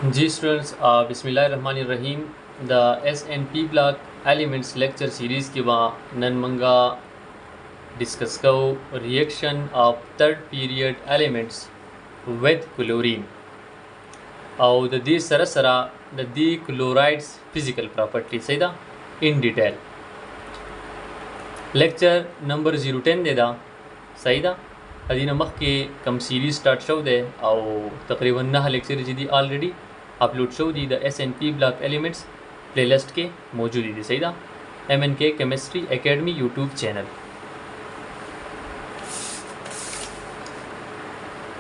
जी students, बिस्मिल्लाहिर्रहमानिर्रहीम। द SNP block elements lecture series के बाद नन मंगा डिस्कस करो reaction of third period elements with chlorine और दी सरा दी क्लोराइड्स फिजिकल प्रॉपर्टी सही दा इन डिटेल लेक्चर नंबर 010 दे दा सही दा अदीन मख के कम सीरीज स्टार्ट शो दे और तकरीबन 9 लेक्चर जी ऑलरेडी अपलोड शो दी द SNP ब्लॉक एलिमेंट्स प्लेलिस्ट के मौजूद दी सही दा MNK chemistry academy YouTube channel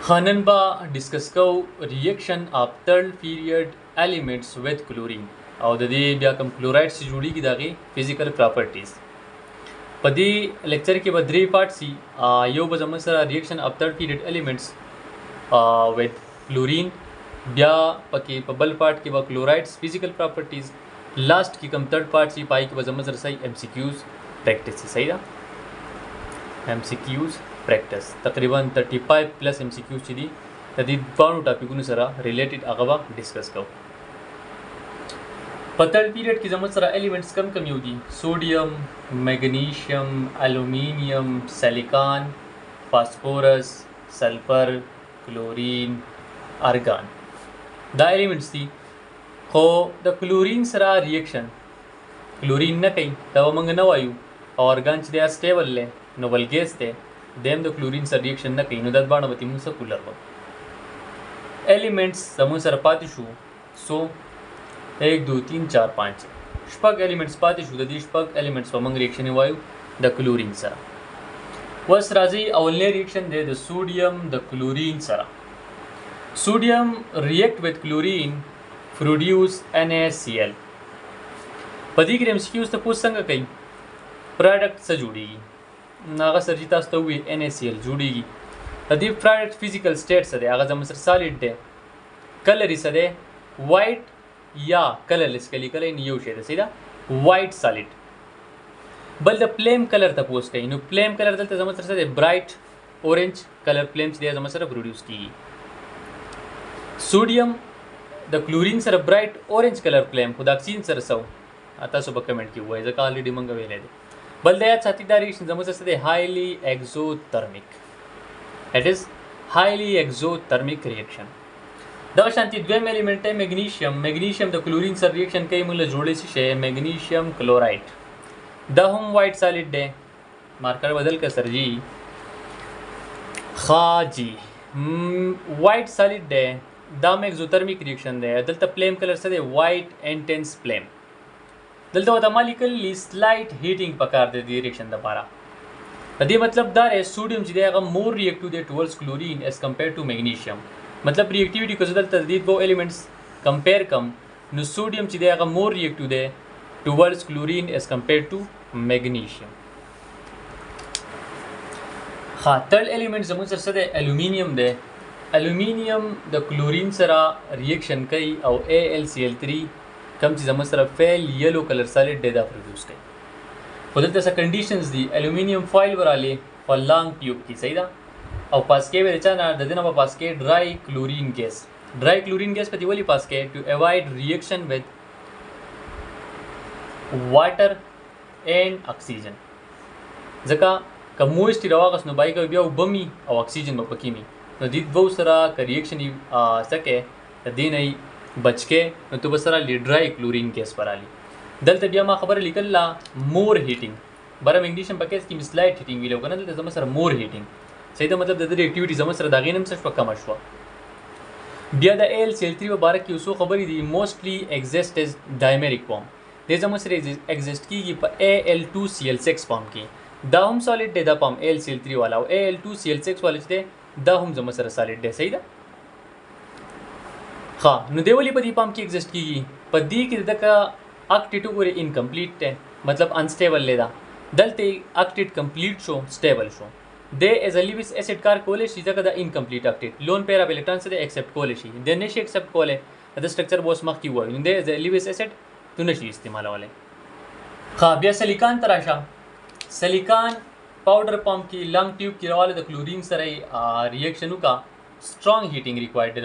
खानन बा डिस्कस को reaction of third period elements with chlorine और दे बिया कम क्लोराइड से जुड़ी की दागे फिजिकल प्रॉपर्टीज पदी लेक्चर के बाद 3 पार्ट सी यो बजम सरा reaction of third period elements with chlorine ब्या पके बबल पार्ट के बाद क्लोराइड्स फिजिकल प्रॉपर्टीज लास्ट की कम थर्ड पार्ट सी पाई के बजम सर सही MCQs प्रैक्टिस सही दा MCQs प्रैक्टिस तकरीबन 35 प्लस MCQs चीदी तदी बाणु टॉपिक सरा रिलेटेड अगवा डिस्कस करो थर्ड पीरियड की जमत सरा एलिमेंट्स कम कम होगी sodium magnesium aluminium silicon phosphorus sulphur chlorine argon द एलिमेंट्स थी हो द क्लोरीन सरा रिएक्शन क्लोरीन न कहीं तब मंग न वायु ऑर्गन दे स्टेबल ले नोबल गैस थे देम द क्लोरीन सर रिएक्शन न कहीं नुदत बाणवती मुंग कूलर हो एलिमेंट्स समूह सर पातिशु सो 1 2 3 4 5 स्पग एलिमेंट्स पातिशु दी स्पग एलिमेंट्स मंग रिएक्शन वायु द क्लोरीन सरा वस राजी अवलने रिएक्शन दे द सोडियम द क्लोरीन सरा sodium react with chlorine produce NaCl पदी के MCQs तो पूछ संग कहीं प्रोडक्ट से जुड़ेगी नागा सर्जिता तो हुई NaCl जुड़ेगी अदी प्रोडक्ट फिजिकल स्टेट सदे आगा जम सर सॉलिड दे कलर सदे वाइट या कलरलेस कली कलर नियो शेद सीधा वाइट सॉलिड बल द फ्लेम कलर था पोस्ट कहीं नो फ्लेम कलर दलते जम सर सदे ब्राइट ऑरेंज कलर फ्लेम्स दे जम सर प्रोड्यूस की sodium the chlorine sir bright orange colour flame खुद ऑक्सीजन सर सौ आता सुबह कमेंट की हुआ है जका ऑलरेडी मंगा वेले दे बल दया छातीदार रिएक्शन जम सर सदे highly exothermic it is highly exothermic reaction द शांति द्वेम एलिमेंट है मैग्नीशियम द क्लोरीन सर रिएक्शन कई मूल्य जोड़े से मैग्नीशियम क्लोराइड द होम वाइट सॉलिड दे मार्कर बदल कर सर जी खा जी वाइट सॉलिड दे दाम एक्सोथर्मिक रिएक्शन दे दलता फ्लेम कलर से दे वाइट इंटेंस फ्लेम दलता ऑटोमेटिकली स्लाइट हीटिंग पकार दे दी रिएक्शन दोबारा अदे मतलब दार है सोडियम जिदेगा मोर रिएक्टिव दे towards chlorine as compare to magnesium मतलब रिएक्टिविटी को जदल तजदीद वो एलिमेंट्स कंपेयर कम नो सोडियम जिदेगा मोर रिएक्टिव दे towards chlorine as compare to magnesium हाँ थर्ड एलिमेंट जमुन सर सदे एल्यूमिनियम दे एल्यूमिनियम द क्लोरीन सरा रिएक्शन कई और AlCl3 कम चीज़ सरा फेल येलो कलर सॉलिड डेदा प्रोड्यूस कई बदलते सा कंडीशंस दी एल्यूमिनियम फॉइल वाले और लॉन्ग ट्यूब की सही दा और पास के बेचा ना ददिना पास के ड्राई क्लोरीन गैस पे दिवाली पास के to avoid reaction with water and oxygen जका कमोइस्ट रवागस नो बाई का बिया बमी और ऑक्सीजन में पकीमी न दीद बहु सरा का रिएक्शन सके दी नहीं बच के न तो बसरा ड्राई क्लोरीन गैस पर आली दल तबिया मा खबर लिखल ला मोर हीटिंग बरा मैग्नीशियम पकेस की स्लाइट हीटिंग भी लोग दल जम सर मोर हीटिंग सही तो मतलब ददर एक्टिविटी जम सर दागिनम से पक्का मशवा बिया द AlCl3 व बारक की उसो खबर दी mostly exist as dimeric form दे जम सर एग्जिस्ट की Al2Cl6 फॉर्म की द हम सॉलिड दे द फॉर्म AlCl3 वाला Al2Cl6 वाले दे द हम जम सर सॉलिड दे सही दा हाँ नुदेवली पदी पाम की एग्जिस्ट की पदी की दका अक्टिटू पूरे इनकम्प्लीट है मतलब अनस्टेबल लेदा दलते अक्टिट कंप्लीट शो स्टेबल शो दे एज लिविस एसिड कार कोलेशी जका द इनकम्प्लीट अक्टिट लोन पेरा इलेक्ट्रॉन से दे एक्सेप्ट कोलेशी दे नेशी एक्सेप्ट कोले द स्ट्रक्चर बोस मख की हुआ दे एज लिविस एसिड तो नशी इस्तेमाल वाले हाँ बिया सिलिकॉन तराशा सिलिकॉन पाउडर पंप की लंग ट्यूब की रवाले द क्लोरीन सराई रिएक्शन का strong heating required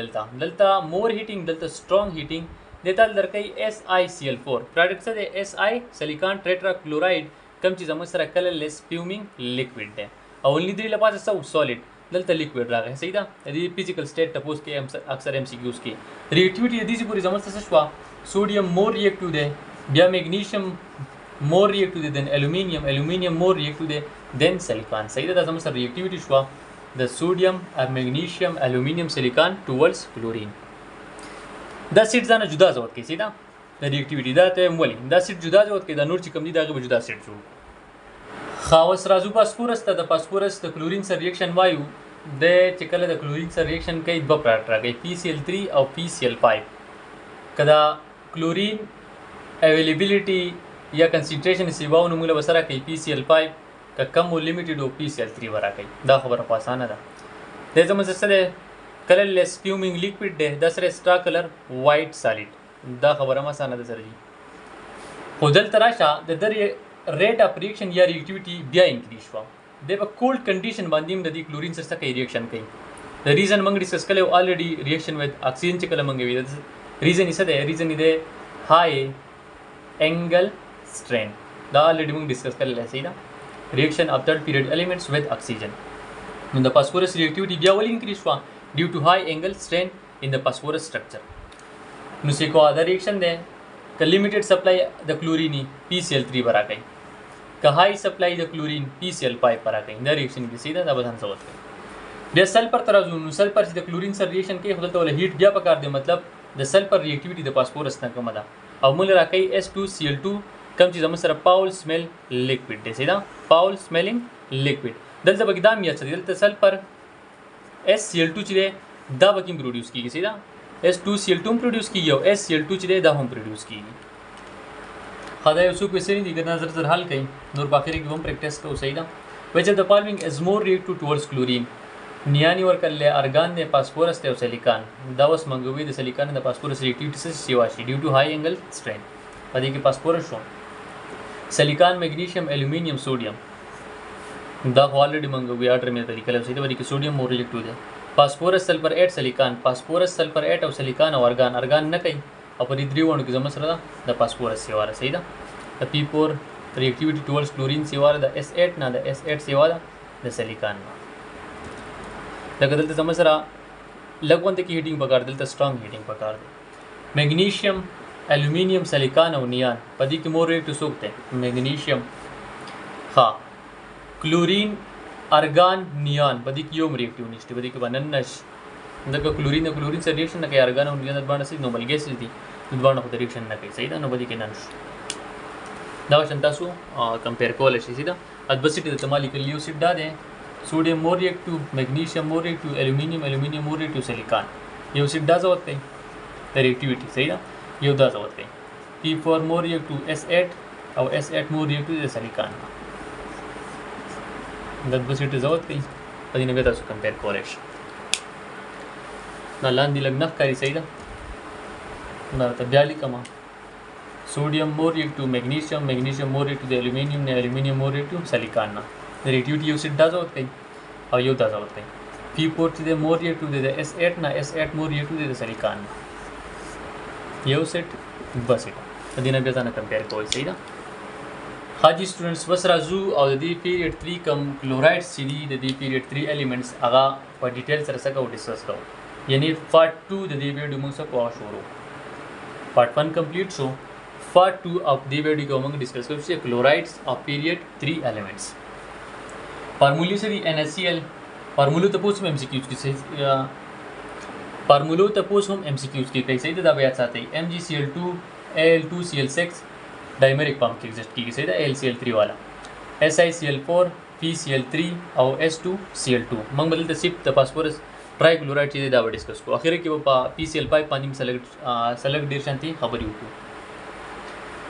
delta more heating delta strong heating देता درکې SiCl4 product څه دی Si silicon tetrachloride کم چې زموږ سره colorless fuming liquid دی او لیدري لپاره څه solid دلته liquid راغی صحیح ده د physical state تپوس کې اکثر MCQs کې reactivity د دې پوری زموږ څه شو sodium more reactive دی بیا magnesium more reactive دی than aluminium more reactive دی than silicon صحیح ده زموږ سره reactivity شو the sodium magnesium aluminium silicon towards chlorine دا سیټ ځانه جدا ځوت کې سیدا د ریاکټیویټي دا ته مولي دا سیټ جدا ځوت کې دا نور چې کم دي داغه به جدا سیټ جوړ خاص رازو فاسفورس ته د فاسفورس د کلورین سره ریاکشن وایو د چې کله د کلورین سره ریاکشن کوي دوه پروډکټ راغی PCl3 او PCl5 کدا کلورین اویلیبিলিټي یا کنسنټریشن سیواو نموله بسره کوي PCl5 ک کم لیمیټډ او PCl3 ورا کوي دا خبره په اسانه ده د زموږ سره colorless fuming liquid ده د سره سټا کلر وایټ سالید دا خبره ما سانه ده سره جی خو دلته راشه د ریټ اف ریاکشن یا ریاکټیویټي بیا انکریز شو د په کولډ کنډیشن باندې د دې کلورین سره کوي ریاکشن کوي د ریزن موږ ډیسکس کړو الریډي ریاکشن وذ اکسیجن چې کله موږ ویل ریزن یې څه ده ریزن دې هاي انګل سټرین دا الریډي موږ ډیسکس کړل صحیح ده ریاکشن اف تھرڈ پیریډ ایلیمنٹس وذ اکسیجن نو د فاسفورس ریاکټیویټي بیا ول انکریز شو due to high angle strain in the phosphorus structure. Nu se ko other reaction de ka limited supply the chlorine PCl3 bara gayi ka high supply the chlorine PCl5 bara gayi the reaction ki सीधा da बदन से होता है बे सल्फर तराजू नु सल्फर से the chlorine से reaction के होता है heat बया पकार दे मतलब the sulfur reactivity the phosphorus ना कम दा अब मूल राकई S2Cl2 कम चीज हम सर foul smell liquid दे सीधा foul smelling liquid दलता बगदाम या चली दलता सल्फर SCl2 چې دا وکیم پروډوس کیږي سیدا S2Cl2 پروډوس کیږي او SCl2 چې دا هم پروډوس کیږي خدای یو څو کوېسچن دي ګنا زر حل کړئ نور باخره کې هم پریکټیس کوو سیدا which of the following is more reactive towards chlorine نیانی ورکل ارګان نه فاسفورس ته او سیلیکان دا اوس منګوي د سیلیکان د فاسفورس ریاکټیویټي سره سیوا شي ډیو ټو هاي انګل سټرین پدې کې فاسفورس شو سیلیکان میګنیشیم الومینیم سوډیم دا ऑलरेडी मंगोवी आर्डर में तरीका है सीधे के सोडियम मोर रिएक्टिव है phosphorus sulphur 8 silicon phosphorus sulphur 8 और सिलिकॉन और आर्गन न कहीं अपन द्रिवण की जमस रहा द फास्फोरस सेवा सही दा the P4 reactivity towards chlorine सेवा द S8 ना द S8 सेवा द सिलिकॉन लगदल जमस रहा लगवंत की हीटिंग पकार दिल स्ट्रांग हीटिंग पकार दे मैग्नीशियम एल्यूमिनियम सिलिकॉन और नियान पदी के मोर रिएक्टिव सोखते मैग्नीशियम हाँ क्लोरीन आर्गन नियान बदी की योम रिएक्टिव निष्ठि बदी के बनन्नश अंदर का क्लोरीन से रिएक्शन न कई आर्गन और नियान बाण से नोबल गैस थी बाण को रिएक्शन न कई सही था नो बदी के नंश दावा शंतासु कंपेयर को ले सीधा अदबसिटी तमाली के लियो सिट दा दे sodium more reactive magnesium more reactive aluminium more reactive silicon ये सिट दा जवत कई रिएक्टिविटी सही था ये दा जवत कई P4 मोर रिएक्टिव S8 और S8 मोर रिएक्टिव सिलिकॉन दद बसिट जवत कई पदी ने बेता सु कंपेयर कोलेश ना लांदी लग नख करी सही दा ना त ब्याली कमा sodium more reactive magnesium more reactive aluminium more reactive silicon ना रिएक्टिविटी यूसिट दा जवत कई और यो दा जवत कई P4 दे मोर रिएक्टिव दे S8 ना S8 मोर रिएक्टिव दे सिलिकॉन यो सेट बसिट पदी ने बेता ना कंपेयर कोल सही दा हाजी स्टूडेंट्स बस राजू और दी पीरियड 3 कम क्लोराइड सीडी दी पीरियड 3 एलिमेंट्स आगा पर डिटेल सर सका डिस्कस करो यानी पार्ट 2 दी वीडियो मंग सब वाश हो पार्ट 1 complete so part 2 of the video को मंग डिस्कस करो से क्लोराइड्स ऑफ पीरियड 3 एलिमेंट्स फार्मूले से दी NaCl फार्मूला तपोस में एमसीक्यूज की से फार्मूला तपोस हम एमसीक्यूज की कैसे दा याद आते हैं MgCl2 Al2Cl6 डाइमेरिक पंप की एग्जिस्ट की सही AlCl3 वाला SiCl4 PCl3 और S2Cl2 मंग बदलते सिर्फ फास्फोरस ट्राइक्लोराइड चीज़ें दावा डिस्कस को आखिर की वो PCl5 पानी में सेलेक्ट डिरेक्शन थी खबर यू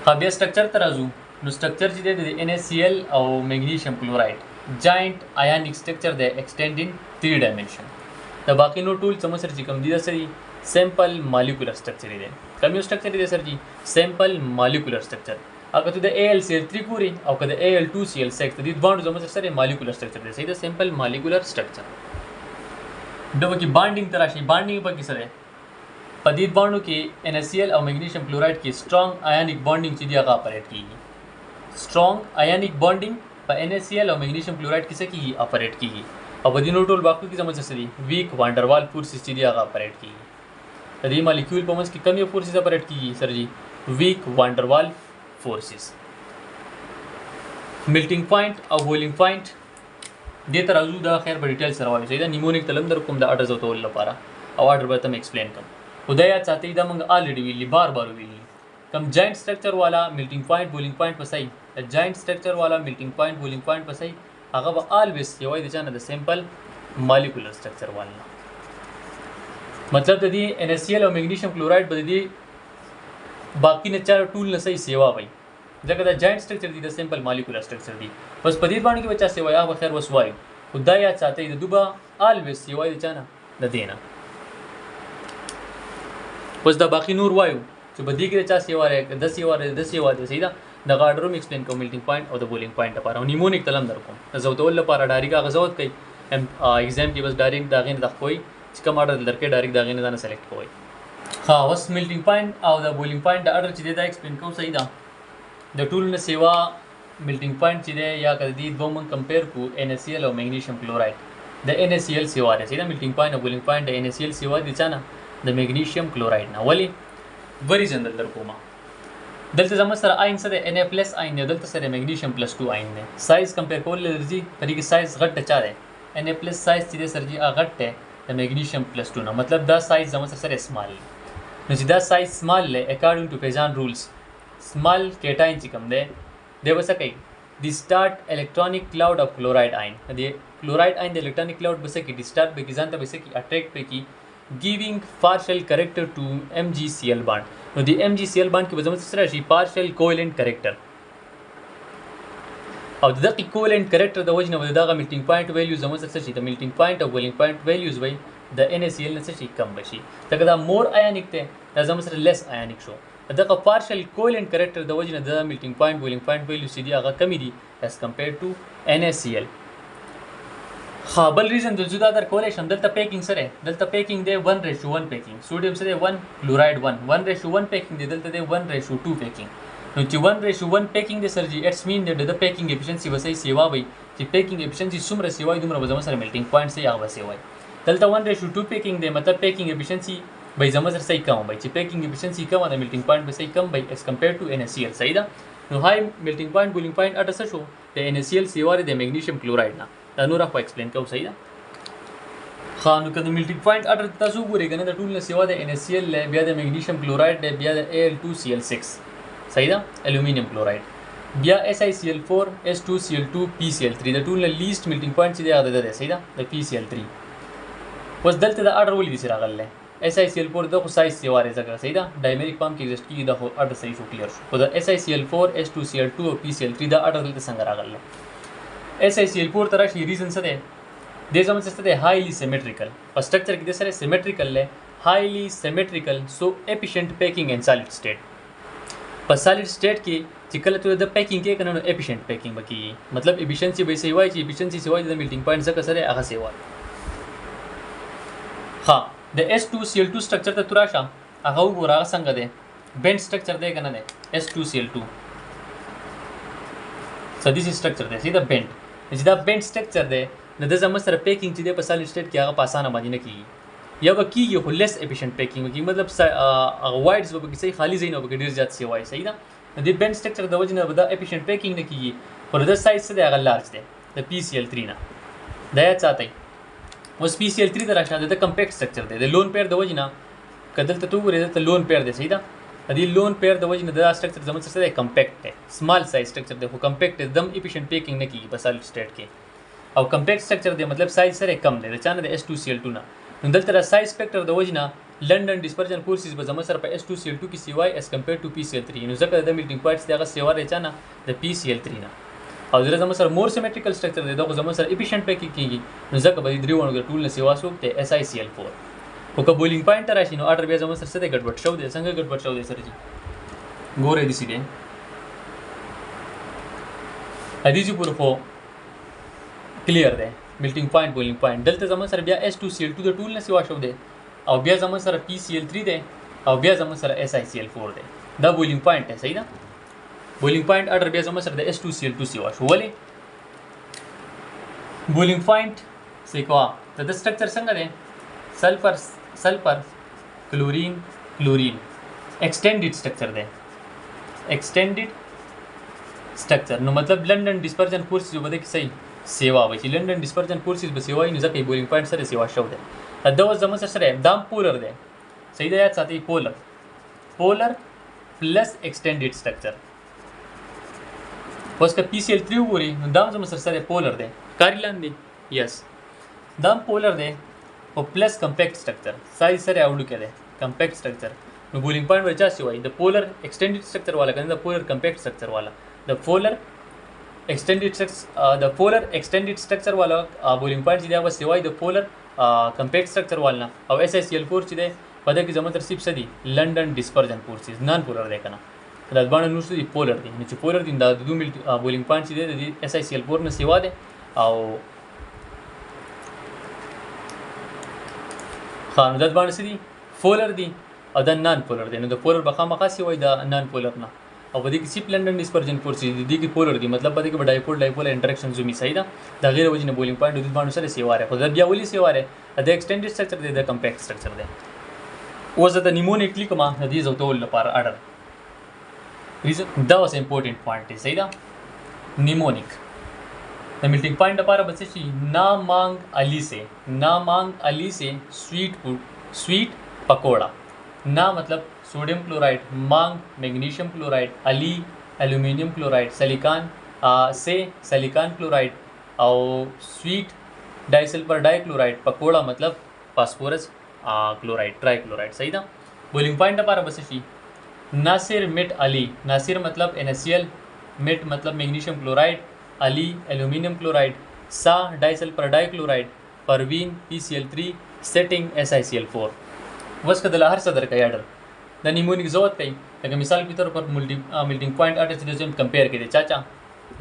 हाँ बे स्ट्रक्चर तराजू नो स्ट्रक्चर चीज़ें NaCl और मैग्नीशियम क्लोराइड जॉइंट आयनिक स्ट्रक्चर दे एक्सटेंड इन 3 डायमेंशन द बाकी नो टूल समझ जी कम दी सरी सैंपल मालिकुलर स्ट्रक्चर ಇದೆ ಕಮ್ಯೂ ಸ್ಟ್ರಕ್ಚರ್ ಇದೆ sir G sample molecular structure अगर तो AlCl3 पूरी और कद Al2Cl6 तो दिस बॉन्ड जो मतलब सर मालिकुलर स्ट्रक्चर है सही द सैंपल मालिकुलर स्ट्रक्चर دغه کې بانډینګ تراشي بانډینګ په کې سره په دې باندې کې NaCl او میګنیشیم کلوراید کې سترونګ آیونیک بانډینګ چې دی هغه اپریټ کیږي سترونګ آیونیک بانډینګ په NaCl او میګنیشیم کلوراید کې څه کیږي اپریټ کیږي او په دې نو ټول باقي کې زموږ څه دي ویک وانډروال فورسز چې دی هغه اپریټ کیږي د دې مالیکول په منځ کې کوم یو فورسز اپریټ کیږي سر جی ویک وانډروال فورسز میلټینګ پوینټ او بویلینګ پوینټ دې تر راځو دا خیر په ډیټیل سره وایو دا نیمونیک تلم در کوم د اډر زوتول لپاره او اډر به تم ایکسپلین کوم خدای یاد ساتي دا موږ الریډي ویلی بار ویلی کم جاینټ سټرکچر والا میلټینګ پوینټ بویلینګ پوینټ پسای جاینټ سټرکچر والا میلټینګ پوینټ بویلینګ پوینټ پسای هغه به الویز یوای د چانه د سیمپل مالیکولر سټرکچر والا مطلب د دې NaCl او میګنیشیم کلوراید به د دې باقی نه چار ټول نه صحیح سیوا وای ځکه دا جاینټ سټرکچر دي د سیمپل مالیکولر سټرکچر دي بس په دې باندې کې بچا سیوا یا بخیر وس وای خدای یاد ساتي د دوبه الویز سیوا د چانه د دینه بس دا باقی نور وایو چې په دې کې چا سیوا راځي د سیوا د سیدا د غاډروم ایکسپلین کوم میلټینګ پوینټ او د بولینګ پوینټ لپاره او نیمونیک تلم در کوم زوتول لپاره ډایریکا غزوت کوي ایگزام کې بس ډایرکټ داغې نه تخوي چې کوم اډر درکې ډایرکټ داغې نه سلیکټ کوي ها اوس میلټینګ پوینټ او د بولینګ پوینټ د اډر چې دا ایکسپلین کوم صحیح ده د ټول نه سیوا میلټینګ پوینټ چې دی یا کدی دوه من کمپیر کو NaCl او میګنیشیم کلوراید د NaCl سیوا دی دا میلټینګ پوینټ او بولینګ پوینټ د NaCl سیوا دي چانه د میګنیشیم کلوراید نه ولی وری زندل در کومه دلته زموږ سره آین سره Na+ آین دی دلته سره میګنیشیم +2 آین دی سایز کمپیر کول لري طریقې سایز غټ چا دی Na+ سایز چې سر جی غټ دی د میګنیشیم +2 نه مطلب دا سایز زموږ سره سمال نو چې دا سایز سمال له اکارډینګ ټو پیجان رولز سمال کیټاین چې کوم دی دی وسه کوي دی سٹارټ الکترونیک کلاود اف کلوراید آین دی کلوراید آین د الکترونیک کلاود بسه کی دی سٹارټ به کی ځان ته بسه کی اټریکټ به کی giving partial character to MgCl bond نو دی MgCl bond کې به زموږ سره شي partial covalent character او دغه covalent character د وجه نه دغه melting point value زموږ سره شي د melting point او boiling point values وي د NaCl نه شي کم بشي دغه دا مور ایونیک ته دا زموږ سره لیس ایونیک شو دغه partial covalent character د وجه نه د melting point boiling point values دي هغه کمی دي as compared to NaCl بل ریزن د جدا در کولای شم دلته پیکینګ سره دلته پیکینګ دی 1:1 پیکینګ سوډیم سره 1 کلوراید 1:1 پیکینګ دی دلته دی 1:2 پیکینګ نو چې 1:1 پیکینګ دی سر جی اټس مین د پیکینګ افیشنسي وسای سیوا وي چې پیکینګ افیشنسي څومره سیوا دومره به زموږ سره میلټینګ پوینټ سي هغه سیوا دلته 1:2 پیکینګ دی مطلب پیکینګ افیشنسي به زموږ سره صحیح کم وي چې پیکینګ افیشنسي کم د میلټینګ پوینټ به صحیح کم وي as compared to NaCl صحیح ده نو هاي میلټینګ پوینټ بولینګ پوینټ اټس شو د NaCl سیوا د میګنیشیم کلوراید نه دا نور خو ایکسپلین کوم صحیح ده خانو کده میلټینګ پوینټ اډر تاسو ګورئ کنه د ټول نه سیوا د NaCl بیا د میګنیشیم کلوراید بیا د Al2Cl6 صحیح ده الومینیم کلوراید بیا SiCl4 S2Cl2 PCl3 د ټول نه لیست میلټینګ پوینټ چې دی هغه ده صحیح ده د PCl3 اوس دلته د اډر ولې دي سره غلله SiCl4 د خو سایز سیوا راځي صحیح ده ډایمریک پمپ کې ایگزیسټ کیږي د اډر صحیح شو کلیر شو د SiCl4 S2Cl2 او PCl3 د اډر دلته څنګه راغله SiCl4 تر شي ریزن څه ده د زموږ سره د هایلی سیمیټریکل په سټرکچر کې د سره سیمیټریکل له هایلی سیمیټریکل سو افیشینټ پیکینګ ان سالډ سټیټ په سالډ سټیټ کې چې کله ته د پیکینګ کې کنه نو افیشینټ پیکینګ وکي مطلب افیشنسي به سیوای چې افیشنسي سیوای د میلټینګ پوینټ څخه سره هغه سیوای ها د S2Cl2 سټرکچر ته تراشه هغه وګوره څنګه ده بند سټرکچر دی کنه ده S2Cl2 سدي سټرکچر دی سیدا بند چې دا بند سټرکچر دی نو د زموږ سره پیکینګ چې دی په سالډ سټیټ کې هغه په اسانه باندې نه کیږي یا به کیږي خو لیس افیشینټ پیکینګ وکړي مطلب هغه وایډز به صحیح خالی ځای نه به ډېر زیات سیوای صحیح ده د بند سټرکچر د وجه نه به دا افیشینټ پیکینګ نه کیږي خو د سایز څه دی هغه لارج دی د PCl3 نه دا یاد ساتئ اوس PCl3 ته راشه د کمپیکټ سټرکچر دی د لون پیر د وجه نه که دلته ته وګورې دلته لون پیر دی صحیح ده د دې لون پیر د وجه نه دا سټرکچر زموږ سره دی کمپیکټ دی سمال سایز سټرکچر دی خو کمپیکټ دم افیشینټ پیکینګ نه کیږي په سالډ سټیټ کې او کمپیکټ سټرکچر دی مطلب سایز سره کم دی د چانه د S2Cl2 نه نو دلته د سایز فیکټر د وجه نه لندن ډسپرژن فورسز به زموږ سره په S2Cl2 کې سیوای as compared to PCl3 نو ځکه د میلټینګ پوینټس دغه سیوا دی چانه د PCl3 نه او زموږ سره مور سیمیټریکل سټرکچر دی دغه زموږ سره افیشینټ پیکینګ کیږي نو ځکه به درې ونه ټول نه سیوا سوک ته SiCl4 خو که بولینګ پوینټ راشي نو اډر بیا زموږ سره څه دی ګډوډ شو دی څنګه ګډوډ شو دی سره جی ګورې دي سیده حدیث پر خو کلیر دی میلټینګ پوینټ بویلینګ پوینټ. دلته زموږ سره بیا H2Cl2 د ټول نه سوا شو دی او بیا زموږ سره PCl3 دی او بیا زموږ سره SiCl4 دی. دا بویلینګ پوینټ دی صحیح ده. بویلینګ پوینټ اډر بیا زموږ سره د H2Cl2 سوا شو. ولې بویلینګ پوینټ سیکوا ته د سټرکچر څنګه دی؟ سلفر کلورین کلورین ایکسټینډډ سټرکچر دی. ایکسټینډډ سټرکچر نو مطلب لندن ډسپرجن فورسز وبده کې صحیح سیوا وای چې لندن ډسپرجن فورسز به سیوا نه ځکه بویلینګ پوینټ سره سیوا شو دی. دا اوس زموږ سره دام پولر دی صحیح ده. یاد ساتئ پولر پلس ایکسټینډډ سټرکچر. اوس که PCl3 وګورئ نو دا زموږ سره پولر دی کاری لاندې یس دا پولر دی او پلس کمپیکټ سټرکچر سایز سره اوډو کې دی کمپیکټ سټرکچر. نو بویلینګ پوینټ ورچا سی وای د پولر ایکسټینډډ سټرکچر والا کنه د پولر کمپیکټ سټرکچر والا د پولر ایکسټینډډ سټرکچر والا بویلینګ پوینټ چې دی هغه سی وای د پولر کمپیکټ سټرکچر والا او SiCl4 چې دی په دې کې زموږ تر سیب سدي لندن ډسپرجن فورسز نان پولر دی کنه دا باندې نو څه دی پولر دی. نو چې پولر دی دا د دوه بویلینګ پوینټ چې دی د SiCl4 نه سیوا دی او خان د باندې سدي پولر دی او دا نان پولر دی. نو د پولر بخا مخاسي وای دا نان پولر نه او په دې کې سیپ لندن ډسپرجن فورسز دي کې پولر دی مطلب په دې کې ډایپول انټراکشن زومي صحیح ده. دا غیر وجنه بویلینګ پوینټ د باندې سره سیواره خو دا بیا ولي سیواره د ایکسټینډډ سټرکچر دی د کمپیکټ سټرکچر دی. اوس د نیمونیک لیکما د دې زوتول لپاره اډر ریزن دا اوس امپورټنت پوینټ دی صحیح ده. نیمونیک د میلټینګ پوینټ لپاره بس شي نا مانگ علی سے سویٹ پکوڑا. نا مطلب sodium chloride, मांग magnesium chloride, Ali aluminium chloride, silicon से silicon chloride और स्वीट डाइसल्फर डाइक्लोराइड, पकोड़ा मतलब phosphorus chloride trichloride सही था. Bowling point पारा बस शी नासिर मिट अली, नासिर मतलब NaCl, मिट मतलब magnesium chloride, Ali aluminium chloride, सा डाइसल्फर डाइक्लोराइड, परवीन PCl3, सेटिंग SiCl4. बस कदला हर सदर का याडर द निमोनिक जरूरत कहीं लेकिन मिसाल के तौर पर मेल्टिंग पॉइंट आर्टिस्ट कंपेयर के चाचा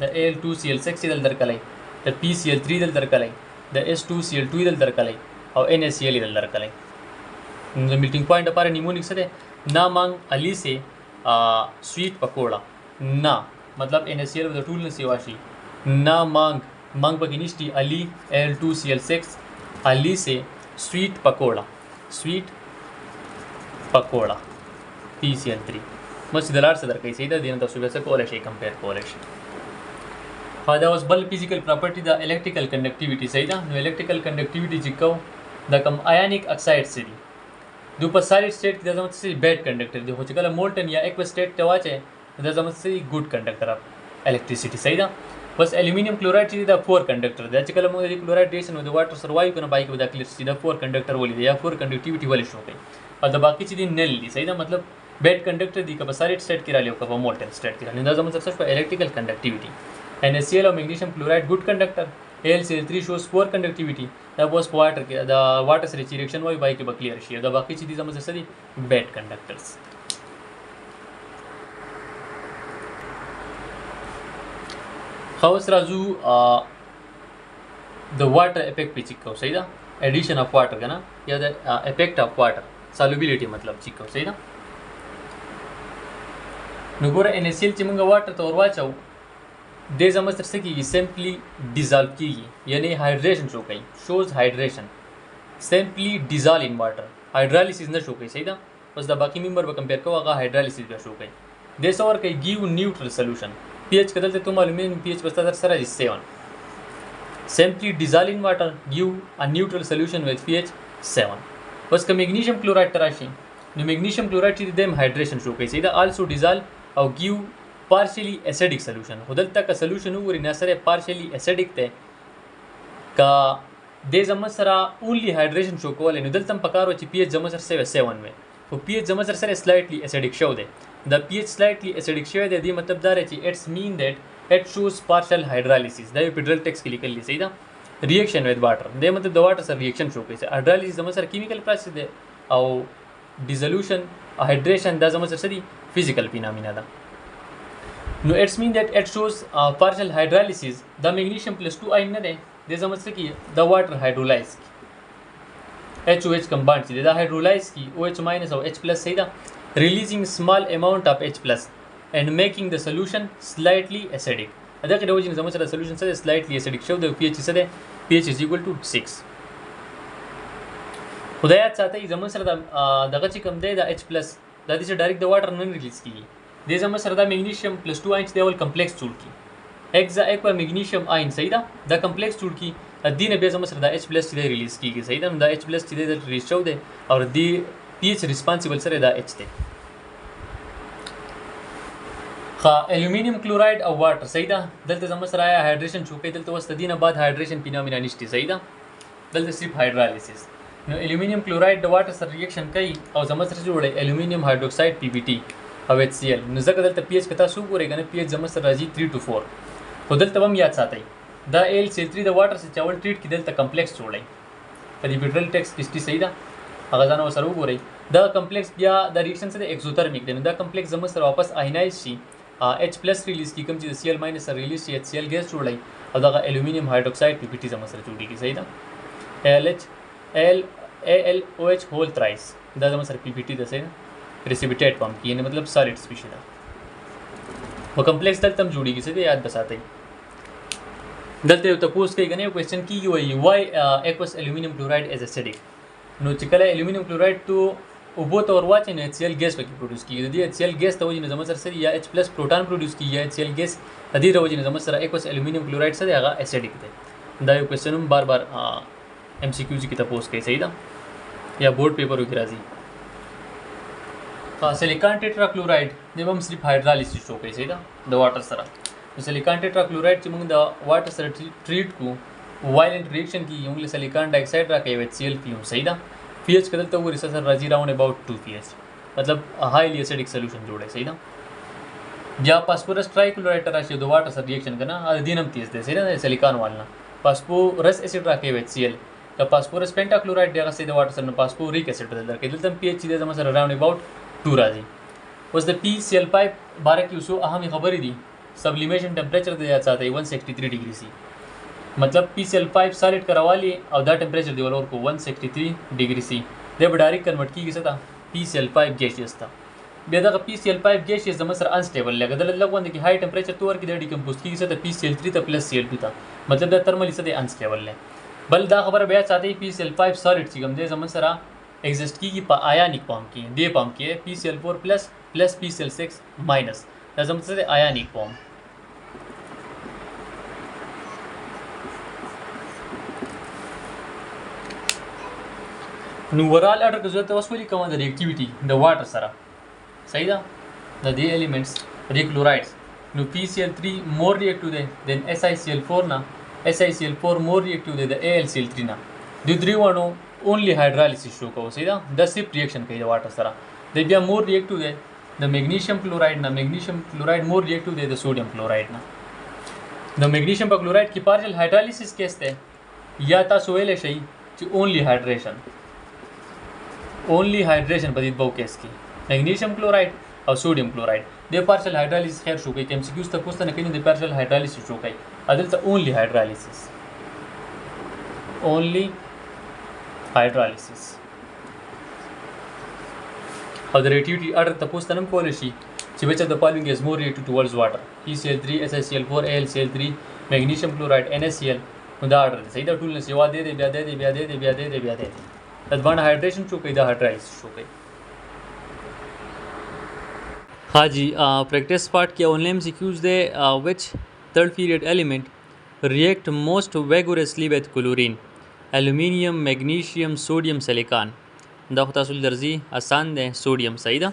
द Al2Cl6 दल दरकलाई, द PCl3 दल दरकलाई, द H2Cl2 दल दरकलाई और NaCl दल दरकलाई. द मेल्टिंग पॉइंट अपार निमोनिक से ना मांग अली से स्वीट पकोड़ा, ना मतलब NaCl द टूल ने सेवाशी, ना मांग बगिनिश्ती अली Al2Cl6 अली से स्वीट पकोड़ा PCl3 बस दलार सदर कई सही दिन तक सुबह से कॉलेज कंपेयर कॉलेज फायदा वाज बल physical property the electrical conductivity सही था. नो इलेक्ट्रिकल कंडक्टिविटी जिक्को द कम आयनिक ऑक्साइड से दी दो पर सॉलिड स्टेट द जमत से बैड कंडक्टर दे हो चकला मोल्टन या एक्वा स्टेट तवाचे द जमत से गुड कंडक्टर ऑफ इलेक्ट्रिसिटी सही था. बस एल्यूमिनियम क्लोराइड ची द 4 कंडक्टर द चकला मो द क्लोराइड रिएक्शन विद वाटर सर्वाइव करना बाइक विद क्लियर सी द 4 कंडक्टर वाली या 4 कंडक्टिविटी वाली शो गई और द बाकी चीज नेल ली सही था. मतलब बैड कंडक्टर दी कब सॉलिड स्टेट की रालियो कब मोल्टन स्टेट की रालियो जमत success for electrical conductivity. NaCl और magnesium chloride good conductor, Al3 shows poor conductivity the was water के द वाटर से रिएक्शन वाई बाइक के क्लियर शी द बाकी चीज जमत सदी बैड कंडक्टर्स. खास राजू द वाटर इफेक्ट पे चिक्को सही था. एडिशन ऑफ वाटर का ना या the effect of water solubility मतलब चिक्को सही था. नगोरा NaCl चिमंगा वाटर तो और वाचाओ दे जमत से की सिंपली डिजॉल्व की यानी हाइड्रेशन शो कई shows hydration simply dissolve in water hydrolysis न शो कई सही था. बस द बाकी मेंबर पर कंपेयर को आगा हाइड्रोलिसिस पे शो कई दे और कई गिव न्यूट्रल सॉल्यूशन pH कदल से तुम मालूम pH बस्ता सर 7 simply dissolve in water give a neutral solution with pH 7. बस का मैग्नीशियम क्लोराइड तराशी नो मैग्नीशियम क्लोराइड ची देम हाइड्रेशन शो कई सही था. आल्सो डिजॉल्व और give partially acidic solution Udal तक का सॉल्यूशन हो ना सर पार्शियली एसिडिक थे का दे जमत सरा ओनली हाइड्रेशन शो को वाले उदल तम पकार वची pH जमत सर 7 में तो pH जमत सर स्लाइटली एसिडिक शो दे द pH स्लाइटली एसिडिक शो दे दी मतलब दारे ची it's mean that it shows partial hydrolysis द पेट्रोल टेक्स्ट के लिए कर ली सही था. रिएक्शन विद वाटर दे मतलब the water sir reaction show कैसे हाइड्रोलिसिस जमत सर केमिकल प्रोसेस दे और डिसोल्यूशन हाइड्रेशन द जमत सर फिजिकल फिनोमेना दा. No, it's mean that it shows partial hydrolysis. The magnesium plus 2 ion na de دې زموږ څه کی د واټر هایدرولایز کی HOH compound چې دا هایدرولایز کی OH- او H+ صحیح ده releasing small amount of H+ and making the solution slightly acidic دغه د وجې زموږ سره solution څه slightly acidic شو د pH څه ده pH is equal to 6 خدایات ساتي زموږ سره دغه چې کوم دی د H+ دا د ډایرکټ د واټر نن ریلیز کیږي د زموږ سره د میګنیشیم +2 آین چې دی ول کمپلیکس جوړ کی اکزا اکوا میګنیشیم آین صحیح ده دا کمپلیکس جوړ کی دینه به زموږ سره د H+ چې دی ریلیز کیږي صحیح ده دا H+ چې دی د ریلیز شو دی او دی pH ریسپانسیبل سره دا H دی خا الومینیم کلوراید او واټر صحیح ده دلته زموږ سره هایډریشن چوکې دلته وسته دینه بعد هایډریشن فینومینا نشته صحیح ده دلته صرف هایدرالیسیس نو الومینیم کلوراید د واټر سره ریاکشن کوي او زموږ سره جوړي الومینیم هایدروکساید PBT او HCl نو ځکه دلته pH کته سو ګورې کنه pH زموږ سره راځي 3 to 4 خو دلته هم یاد ساتئ دا AlCl3 د واټر سره چاول ټریټ کی دلته کمپلیکس جوړي په دې فیډرل ټیکس کې صحیح ده هغه ځان وسره وګورئ دا کمپلیکس بیا د ریاکشن سره ایکزوترمیک دی نو دا کمپلیکس زموږ سره واپس آینایز شي H+ ریلیز کی کوم چې Cl- سره ریلیز شي HCl ګیس جوړي او دا الومینیم هایدروکساید PBT زموږ سره جوړیږي صحیح ده AlOH هول ترایس دا زموږ سره PBT ده صحیح ده پریسیپیټیټ فارم کې یعنی مطلب سالډ سپیشي ده او کمپلیکس دلته هم جوړیږي څه دی یاد بساتئ دلته یو تاسو کوي کنه یو کوېسچن کیږي وای aqueous aluminum chloride is acidic نو چې کله الومینیم کلوراید تو اوبو ته ورواچي نو HCl ګیس پکې پروډوس کیږي د دې HCl ګیس ته وجه نه زموږ سره یا H+ پروټون پروډوس کیږي یا HCl ګیس د دې وجه نه زموږ سره aqueous aluminum chloride سره هغه اسیډیک دی دا یو کوېسچن هم بار بار MCQs کې تاسو کوي صحیح ده یا بورډ پیپرو کې راځي سیلیکان ټیټرا کلوراید د هم صرف هایدرالیسیس شو کوي صحیح ده د واټر سره سیلیکان ټیټرا کلوراید چې موږ د واټر سره ټریټ کو وایلنت ریاکشن کې موږ سیلیکان ډای اکساید راکوي HCl پیوم صحیح ده pH کدل ته وګورئ سره راځي راوند اباوت 2 pH مطلب هایلی اسیډیک سولوشن جوړه صحیح ده بیا فاسفورس ټرای کلوراید راشي د واټر سره ریاکشن کنه ا دینم تیز ده صحیح ده سیلیکان والنا فاسفورس اسید راکوي HCl د فاسفورس پینټا کلوراید دغه سي د واټر سره فاسفوریک اسید بدل درکې دلته pH د زموږ سره راوند اباوت 2 راځي اوس د PCl5 باره کې اوسو اهم خبرې دي سبلیمیشن ټمپریچر د یاد ساتي 163 ډیګري سي मतलब PCl5 solid करवाली और दा टेम्परेचर दी वालों को 163 degree C दे direct convert की किसा था PCl5 gaseous था बेदा का PCl5 गैसियस जमा सर अनस्टेबल लगा दल लगवन कि हाई टेम्परेचर तो वर की डिकम्पोज की किसा था PCl3 था प्लस Cl2 था मतलब दा थर्मली से अनस्टेबल है बल दा खबर बेया चाहते PCl5 सॉलिड सी गम दे जमा सरा एग्जिस्ट की आयनिक फॉर्म की दे फॉर्म की PCl4 प्लस PCl6 माइनस दा जमा से आयनिक फॉर्म نو ورال اډر که زه ته اوس ولیکم د ریاکټیویټي د واټر سره صحیح ده د دې الیمنټس د کلورایډز نو PCl3 مور ریاکټیو دی دین SiCl4 نه SiCl4 مور ریاکټیو دی د AlCl3 نه د درې وانو اونلی هایدرالیسیس شو کوو صحیح ده د سپ ریاکشن کوي د واټر سره د بیا مور ریاکټیو دی د میګنیشیم کلوراید نه میګنیشیم کلوراید مور ریاکټیو دی د سوډیم کلوراید نه د میګنیشیم په کلوراید کې پارشل هایدرالیسیس کیس دی یا تاسو ویلی شئ چې اونلی هایډریشن په دې دوه کیس کې میګنیشیم کلوراید او سوډیم کلوراید د پارشل هایدرالیسیس خیر شو کوي کم سیکیوز ته پوښتنه نه کوي د پارشل هایدرالیسیس شو کوي عدالت اونلی هایدرالیسیس او د ریاکټیویټي اډر ته پوښتنه هم کولی شي چې which of the following is more reactive towards water PCl3 SiCl4 AlCl3 magnesium chloride NaCl نو دا اډر دی صحیح دا ټول نه سیوا دی بیا دی د باندې هایډریشن شو کوي دا هایدرایلیسیس شو کوي हाँ जी प्रैक्टिस पार्ट के only MCQs they which third period element react most vigorously with chlorine aluminium magnesium sodium silicon دا خو تاسو درځي آسان دی سوډیم صحیح ده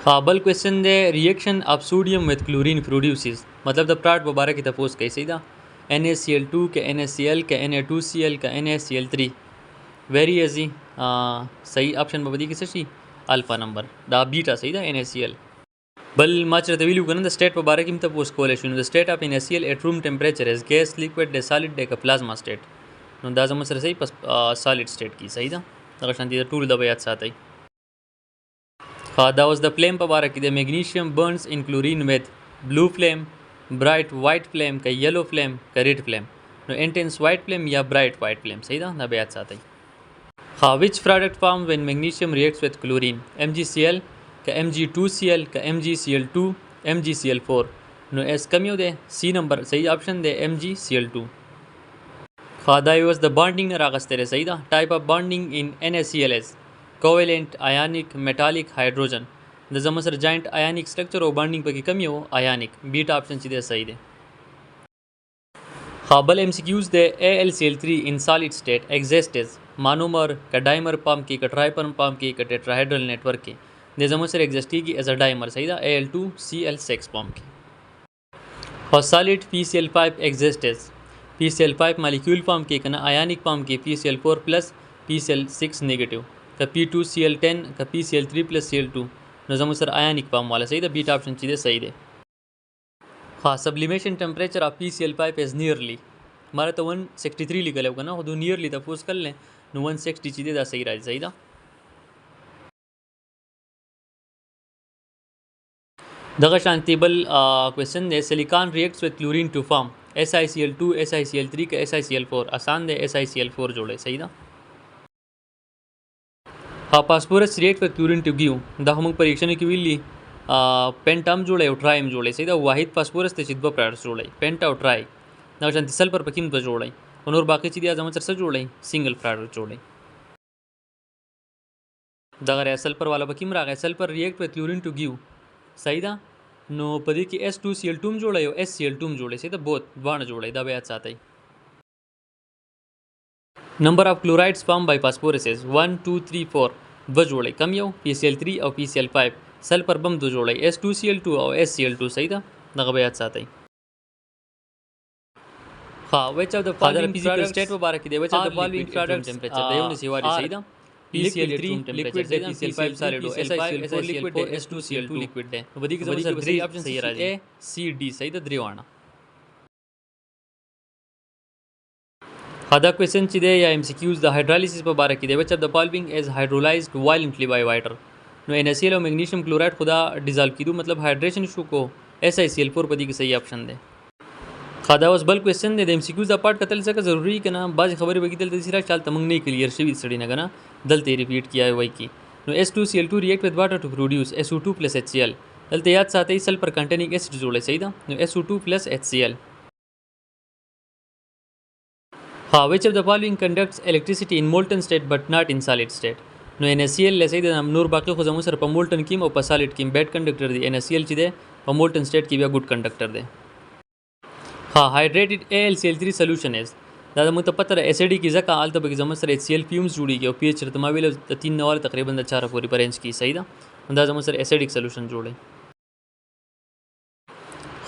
हाँ बल क्वेश्चन दे reaction of sodium with chlorine produces मतलब د پراټ مبارک تفوس کوي صحیح ده NaCl2 के NaCl के Na2Cl का NaCl3 very easy सही ऑप्शन में बदी किसे शी अल्फा नंबर दा बीटा सही दा NaCl बल माच रते वैल्यू करन द स्टेट पे बारे की तपोस कोले शुन द state of NaCl at room temperature is gas liquid दे सॉलिड दे का प्लाज्मा स्टेट नो दा जम सर सही सॉलिड स्टेट की सही दा अगर शांति द टूल द याद साथ आई दा वाज द फ्लेम पे बारे की द magnesium burns in chlorine with blue flame bright white flame का येलो फ्लेम का रेड फ्लेम नो इंटेंस वाइट फ्लेम या ब्राइट वाइट फ्लेम सही था ना बेहद साथ ही हाँ which product form when magnesium reacts with chlorine MgCl का Mg2Cl का MgCl2 MgCl4 नो एस कमी हो दे सी नंबर सही ऑप्शन दे MgCl2 खादा was the bonding रागस्तेरे सही था type of bonding in NaCl covalent ionic metallic hydrogen the जमसर जॉइंट आयनिक स्ट्रक्चर और बॉन्डिंग पर कमी हो आयनिक बीट ऑप्शन सीधे सही दे Hubble MCQs they AlCl3 in solid state exists as monomer का डाइमर पम्प की का ट्राइपर पम्प की का टेट्राहेड्रल नेटवर्क की दे जमसर एग्जिस्ट की एज अ डाइमर सही था Al2Cl6 पम्प की और solid PCl5 exists as PCl5 molecule pump की कना आयनिक पम्प की PCl4 प्लस PCl6 नेगेटिव का P2Cl10 का PCl3 प्लस Cl2 नजमुसर आयनिक पम्प वाला सही था बीट ऑप्शन सीधे सही दे हाँ sublimation temperature of PCl5 is nearly हमारा तो 163 लिखल होगा ना वो नियरली था फोर्स कर लें 160 चीज़ें था सही सही था दगा शांतिबल क्वेश्चन दे silicon reacts with chlorine to form SiCl2 SiCl3 का SiCl4 आसान दे SiCl4 जोड़े सही था हाँ phosphorus react with chlorine to give दहम परीक्षण की विली पेंटाम जोड़े और ट्राइम जोड़े सही था वाहिद फास्फोरस ते चिदबा प्रोडक्ट्स जोड़े पेंटा और ट्राई दगा शांति सल्फर पकिम तो जोड़े और बाकी चीज़ें जमा से जोड़े सिंगल प्रोडक्ट जोड़े दगा सल्फर वाला पकिम रहा है sulphur react with chlorine to give सही था नो पदी की S2Cl2 में जोड़े SCl2 में जोड़े सही था बहुत बाण जोड़े दा बेहद साथ ही number of chlorides form by phosphorus 1 2 3 4 व जोड़े कम यो PCl3 और PCl5 सल्फर बम दो जोड़े S2Cl2 और SCl2 सही था दगा बेहद साथ ही हाँ which of the following physical state मुबारक की दे which of the following products temperature देव ने सिवारी सही था PCl3 लिक्विड है PCl5 सॉलिड है SiCl4 लिक्विड है S2Cl2 लिक्विड है वधी की जगह सही ऑप्शन सही है A C D सही था द्रिवाणा other question chide या MCQs the hydrolysis पर बारह की दे which of the following is hydrolyzed violently by water नो NaCl और मैग्नीशियम क्लोराइड खुदा डिजॉल्व की दो मतलब हाइड्रेशन इशू को SiCl4 पदी की सही ऑप्शन दे खादा was बल क्वेश्चन दे MCQs द पार्ट कतल से का जरूरी कि ना बाज खबर बगी दल तीसरा चाल तमंग नहीं क्लियर से स्टडी ना करना दलते रिपीट किया है वही की नो S2Cl2 react with water to produce SO2 plus HCl दलते याद साथ ही सल्फर कंटेनिंग एसिड जोड़े सही था नो SO2 प्लस HCl हाँ which of the following conducts electricity in molten state but not in solid state नो NaCl ले सही था नूर बाकी खुद सर पर मोल्टन कीम और सॉलिड कीम बैड कंडक्टर दे NaCl ची दे और मोल्टन स्टेट की भी गुड कंडक्टर दे हाँ हाइड्रेटेड AlCl3 सोल्यूशन इज दादा मुझे पता है एसिडी की जगह आल तब की जमा सर HCl फ्यूम्स जुड़ी गई और पीएच रतमाविल 3 नवाल तकरीबन 4 पूरी पर रेंज की सही था अंदाजा जमा सर एसिडिक सोल्यूशन जोड़े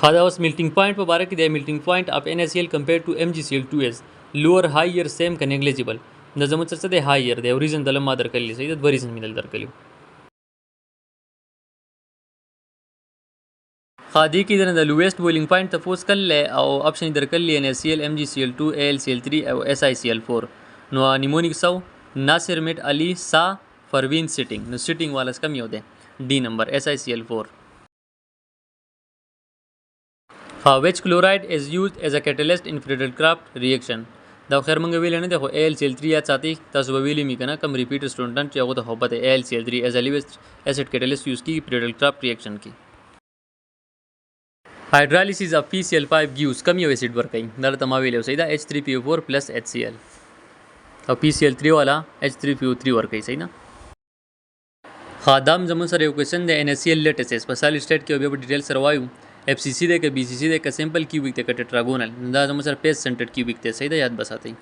खादा was melting point पर बारह की दे melting point of NaCl compared to MgCl2 is lower higher same का negligible अंदाजा मुझे सर दे higher दे रीजन दलम मादर कर ली सही तो रीजन मिलल दर कर लियो खादी की तरह द लोएस्ट बॉइलिंग पॉइंट तफोस कर ले और ऑप्शन इधर कर लिए NaCl MgCl2 AlCl3 और SiCl4 नो निमोनिक सौ नासिर मिट अली सा फरवीन सिटिंग नो सिटिंग वाला कम ही होते डी नंबर SiCl4 हाँ which chloride is used as a catalyst in Friedel-Crafts reaction दा खैर मंगे भी लेने देखो AlCl3 या चाहती तस्वीर में करना कम रिपीट स्टूडेंट या वो तो होबत है AlCl3 एज एलिवेस्ट एसिड कैटलिस्ट यूज़ की Friedel-Crafts रिएक्शन की hydrolysis of PCl5 gives come yo acid work कहीं दर तमावी ले सही था H3PO4 प्लस HCl और PCl3 वाला H3PO3 वर्क कहीं सही ना खादाम जमन सर क्वेश्चन दे NaCl लेटेसेस पर सॉलिड स्टेट के अभी डिटेल सरवायू FCC दे के BCC दे का सैंपल क्यूबिक दे का टेट्रागोनल अंदाजा जमन सर पेज सेंटर्ड क्यूबिक दे सही था याद बसाते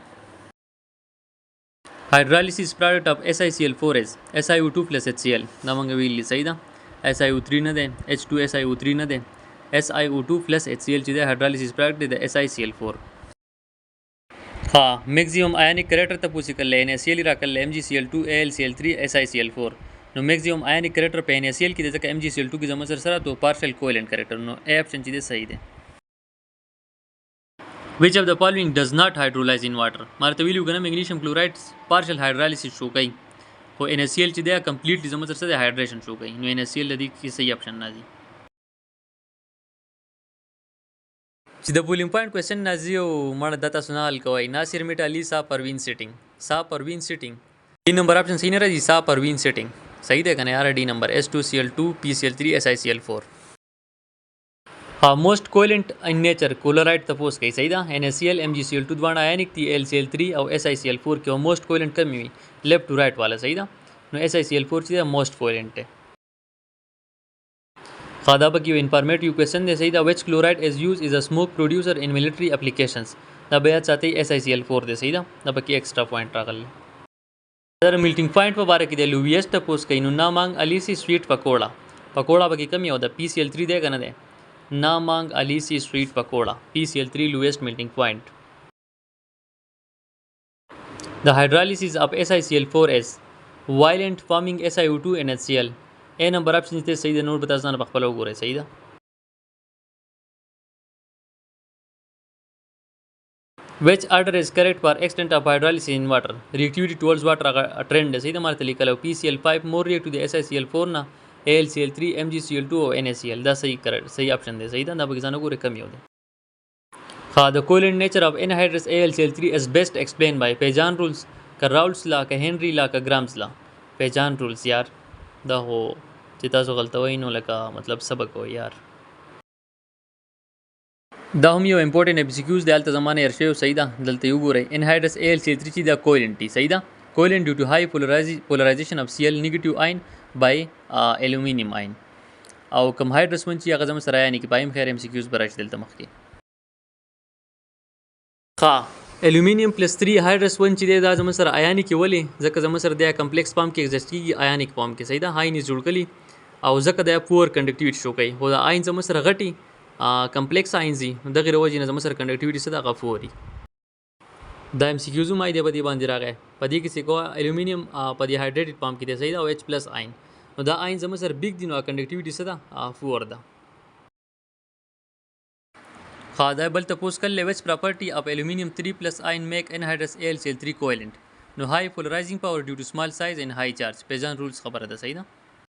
hydrolysis product of SiCl4 is SiO2 plus HCl नामंगे भी सही था SiO3 न दे H2SiO3 न दे SiO2 प्लस HCl चीज़ें हाइड्रोलिसिस प्रोडक्ट दे SiCl4 हाँ मैक्सिमम आयनिक करेक्टर तक पूछी कर ले NaCl ही कर ले MgCl2 AlCl3 SiCl4 नो मैक्सिमम आयनिक करेक्टर पे NaCl की जैसे MgCl2 की जमा सर तो पार्शियल कोवेलेंट करेक्टर नो ए ऑप्शन चीज़ें सही दे which of the following does not hydrolyze in water मारे तो विल्यू मैग्नीशियम क्लोराइड पार्शियल हाइड्रोलाइसिस शो कई को NaCl चीज़ें कंप्लीटली जमा सर हाइड्रेशन शो कई नो NaCl की सही ऑप्शन ना जी چې د بولینګ پوینټ کوېسچن نه زه یو مړه دا تاسو نه حل کوئ. ناصر میټ علي سا پروین سیټینګ डी नंबर ऑप्शन सही नहीं रहा जी. सा परवीन सेटिंग सही दे कने यार. D number S2Cl2 PCl3 SiCl4. हाँ most covalent in nature chloride तपोस कही सही था. NaCl MgCl2 द्वारा आयनिक थी LCl3 और SiCl4 के मोस्ट कोवेलेंट कमी हुई लेफ्ट टू राइट वाला सही था. SiCl4 चीज़ मोस्ट कोवेलेंट है. खादा बकी इंफॉर्मेटिव क्वेश्चन दे सही था. Which chloride is use is a smoke producer in military applications. दा बेहद चाहते ही SiCl4 दे सही था. दा बकी एक्स्ट्रा पॉइंट रागल. सर मिल्टिंग पॉइंट पर बारे की दे लुवियस टपोस कही ना मांग अलीसी स्वीट पकोड़ा बकी कमी होता. PCl3 दे कना दे ना मांग अलीसी sweet pakora. PCl3 lowest melting point. The hydrolysis of SiCl4 is violent forming SiO2 NaCl. A number option थे सही दे. नोट बता जाना बखपला गोरे सही था. Which order is correct for extent of hydrolysis in water? Reactivity towards water trend है सही था. हमारे तरीका लो PCl5 more react to the SiCl4 ना AlCl3 MgCl2 और NaCl. दा सही ऑप्शन दे सही था. ना बकिसानो को कमी होते. हाँ the covalent nature of anhydrous AlCl3 is best explained by पेजान रूल्स का राउल्स ला का हेनरी ला का ग्राम्स ला. पेजान रूल्स यार दा हो चिता सो गलत हो इनो लगा मतलब सबक हो यार. दा हम यो इम्पोर्टेंट एमसीक्यूज दालता ज़माने अर्शे सही था. दलते यू गोरे एनहाइड्रस AlCl3 चीज़ दा कोवेलेंट सही था. Covalent due to high polarisation of Cl negative ion by aluminium ion. और कम हाइड्रस वन ची अगज़म सराया नहीं कि पाइम खैर एमसीक्यूज बराश दलता मख्ती. हाँ एल्यूमिनियम +3 हाइड्रस वन ची दा जम सर आयानिक वली जक जम सर दया कम्प्लेक्स फॉर्म के एग्जिस्ट की आयानिक फॉर्म के सही था. हाई नि जुड़ कली और जक दया पुअर कंडक्टिविटी शो कई हो आयन जम सर घटी कम्प्लेक्स आयन जी दगेर वजह जम सर कंडक्टिविटी सदा गफूरी. दा एमसीक्यूज माई दे पदी बांध रहा गए पदी किसी को एल्यूमिनियम पदी हाइड्रेटेड फॉर्म की सही था. H+ आयन दा आयन जम सर बिग दिन कंडक्टिविटी सदा फूर दा. खादा बल तपोस कर ले which property of aluminium 3+ ion make anhydrous AlCl3 covalent. नो high polarising power due to small size and high charge. पेजान रूल्स खबर है सही ना.